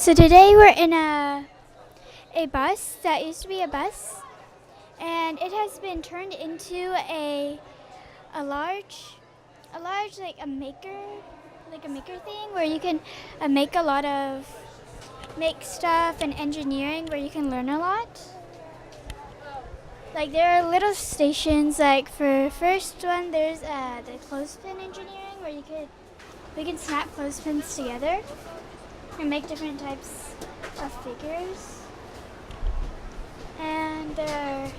So today we're in a bus that used to be a bus, and it has been turned into a large like a maker thing where you can make a lot of make stuff and engineering where you can learn a lot. Like there are little stations. Like for first one, there's the clothespin engineering where we can snap clothespins together and make different types of figures. And there are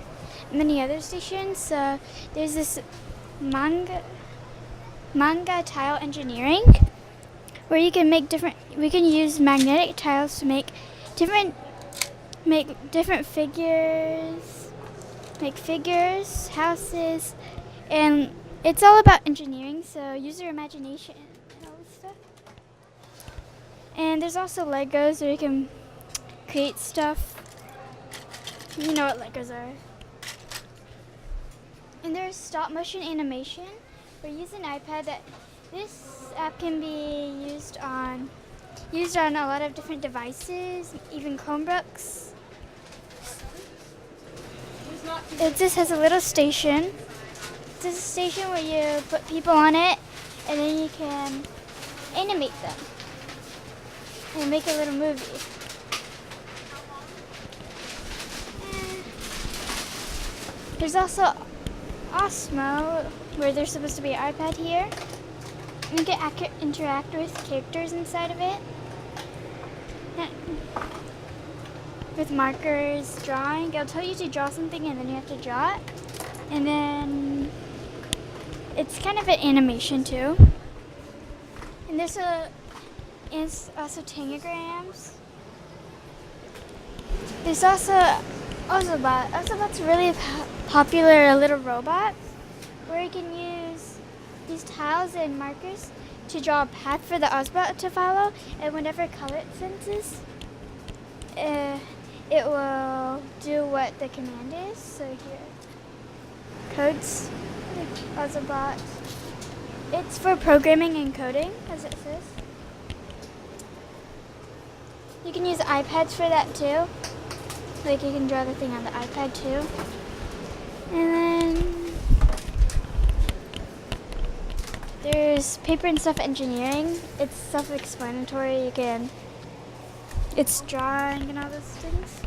many other stations. So there's this manga tile engineering where you can make we can use magnetic tiles to make different figures, houses, and it's all about engineering, so use your imagination and all this stuff. And there's also Legos where you can create stuff. You know what Legos are. And there's stop motion animation. We're using an iPad. This app can be used on a lot of different devices, even Chromebooks. It just has a little station. It's a station where you put people on it, and then you can animate them and make a little movie. There's also Osmo, where there's supposed to be an iPad here. You can interact with characters inside of it. With markers, drawing. It'll tell you to draw something and then you have to draw it. And then it's kind of an animation too. And there's also tangrams. There's also Ozobot. Ozobot's a really popular little robot where you can use these tiles and markers to draw a path for the Ozobot to follow, and whenever color it senses, it will do what the command is. So here, codes, Ozobot. It's for programming and coding, as it says. You can use iPads for that too. Like you can draw the thing on the iPad too. And then there's paper and stuff engineering. It's self-explanatory. It's drawing and all those things.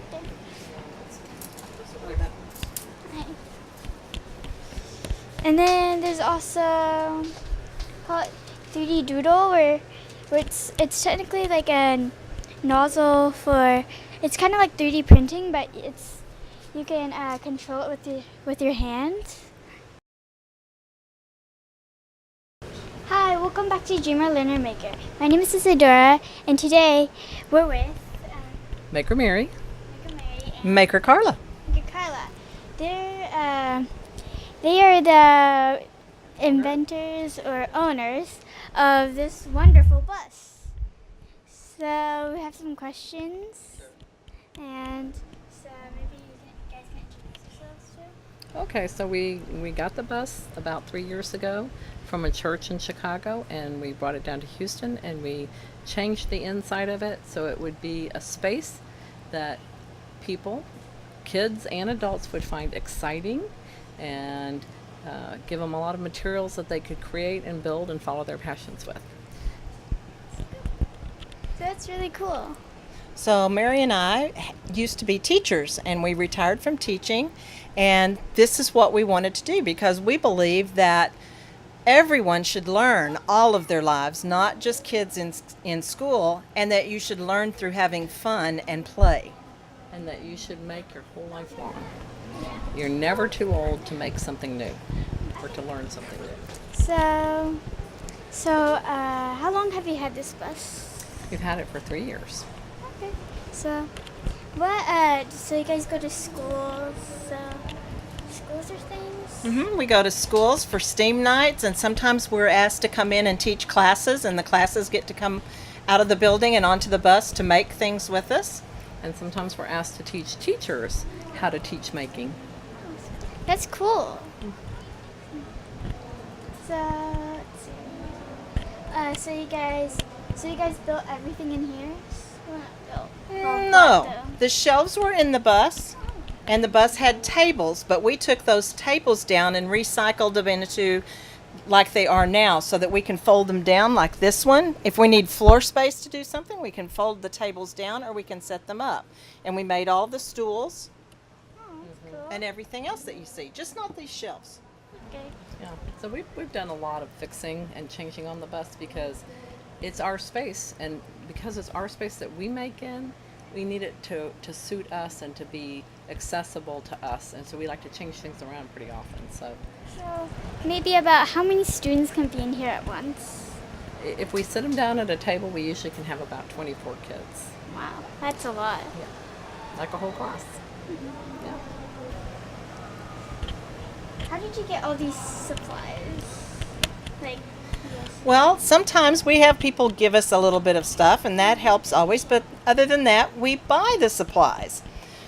Okay. And then there's also called 3D Doodle, where it's technically like a nozzle for. It's kind of like 3D printing, but you can control it with your hands. Hi, welcome back to Dreamer Learner Maker. My name is Isadora, and today we're with Maker Mary. Maker Mary and Maker Karla. Maker Karla. They are the inventors or owners of this wonderful bus. So we have some questions, and so maybe you guys can introduce yourselves too. Okay, so we got the bus about 3 years ago from a church in Chicago, and we brought it down to Houston, and we changed the inside of it so it would be a space that people, kids and adults, would find exciting, and give them a lot of materials that they could create and build and follow their passions with. So that's really cool. So Mary and I used to be teachers, and we retired from teaching, and this is what we wanted to do because we believe that everyone should learn all of their lives, not just kids in school, and that you should learn through having fun and play. And that you should make your whole life long. You're never too old to make something new or to learn something new. So how long have you had this bus? We've had it for 3 years. Okay. So so you guys go to schools or things? We go to schools for STEAM nights, and sometimes we're asked to come in and teach classes, and the classes get to come out of the building and onto the bus to make things with us. And sometimes we're asked to teach teachers how to teach making. That's cool. So let's see. So you guys So you guys built everything in here? Well, not built. Well, No, bought the shelves were in the bus, and the bus had tables, but we took those tables down and recycled them into like they are now so that we can fold them down like this one. If we need floor space to do something, we can fold the tables down or we can set them up. And we made all the stools Oh, that's cool. and everything else that you see, just not these shelves. Okay. Yeah. So we've done a lot of fixing and changing on the bus because it's our space, and because it's our space that we make in, we need it to suit us and to be accessible to us, and so we like to change things around pretty often. So So maybe about how many students can be in here at once? if we sit them down at a table, we usually can have about 24 kids, Wow, that's a lot. like a whole class. Yeah. How did you get all these supplies? Like, yes. Well, sometimes we have people give us a little bit of stuff, and that helps always. But other than that, we buy the supplies.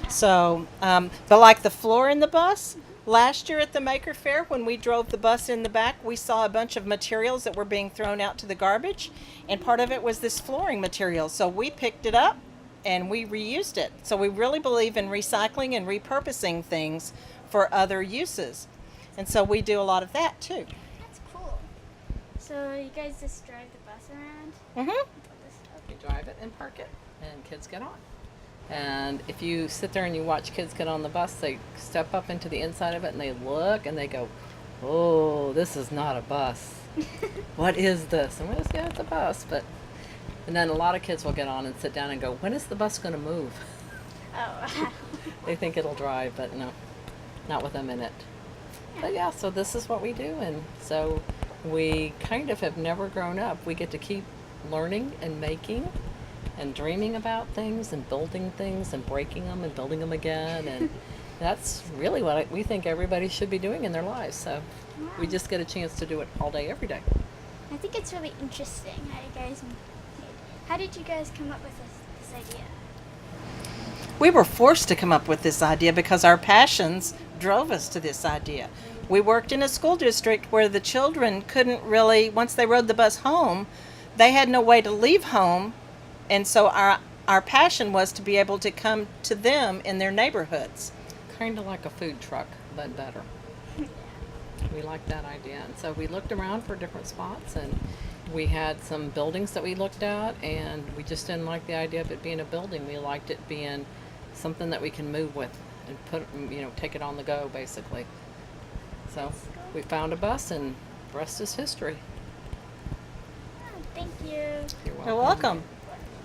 So, but like the floor in the bus, last year at the Maker Faire, when we drove the bus in the back, we saw a bunch of materials that were being thrown out to the garbage, and part of it was this flooring material. So we picked it up and we reused it. So we really believe in recycling and repurposing things for other uses. And so we do a lot of that too. That's cool. So you guys just drive the bus around? Mm-hmm. We drive it and park it, and kids get on. And if you sit there and you watch kids get on the bus, they step up into the inside of it and they look and they go, "Oh, this is not a bus. What is this?" And we're just, yeah, it's a bus. And then a lot of kids will get on and sit down and go, "When is the bus going to move?" Oh. They think it'll drive, but no, not with them in it. But yeah, so this is what we do, and so we kind of have never grown up. We get to keep learning and making and dreaming about things and building things and breaking them and building them again, and that's really what we think everybody should be doing in their lives. So we just get a chance to do it all day, every day. I think it's really interesting how you guys made. How did you guys come up with this idea? We were forced to come up with this idea because our passions drove us to this idea. We worked in a school district where the children couldn't really, once they rode the bus home, they had no way to leave home, and so our passion was to be able to come to them in their neighborhoods. Kind of like a food truck, but better. We liked that idea, and so we looked around for different spots, and we had some buildings that we looked at, and we just didn't like the idea of it being a building. We liked it being something that we can move with and put, take it on the go, basically. So we found a bus, and the rest is history. Oh, thank you. You're welcome.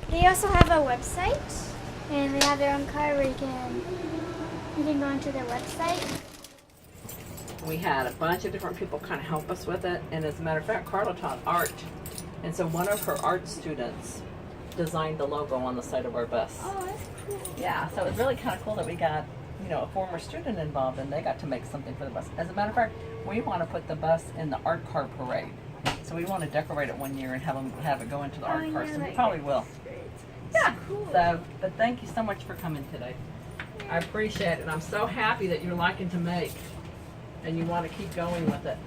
They also have a website, and they have their own car where you can go into their website. We had a bunch of different people kind of help us with it, and as a matter of fact, Karla taught art, and so one of her art students designed the logo on the side of our bus. Oh, that's cool. Yeah, so it's really kind of cool that we got, a former student involved, and they got to make something for the bus. As a matter of fact, we want to put the bus in the art car parade. So we want to decorate it one year and have it go into the art cars, and we probably will. Yeah. Cool. So, but thank you so much for coming today. I appreciate it, and I'm so happy that you're liking to make, and you want to keep going with it.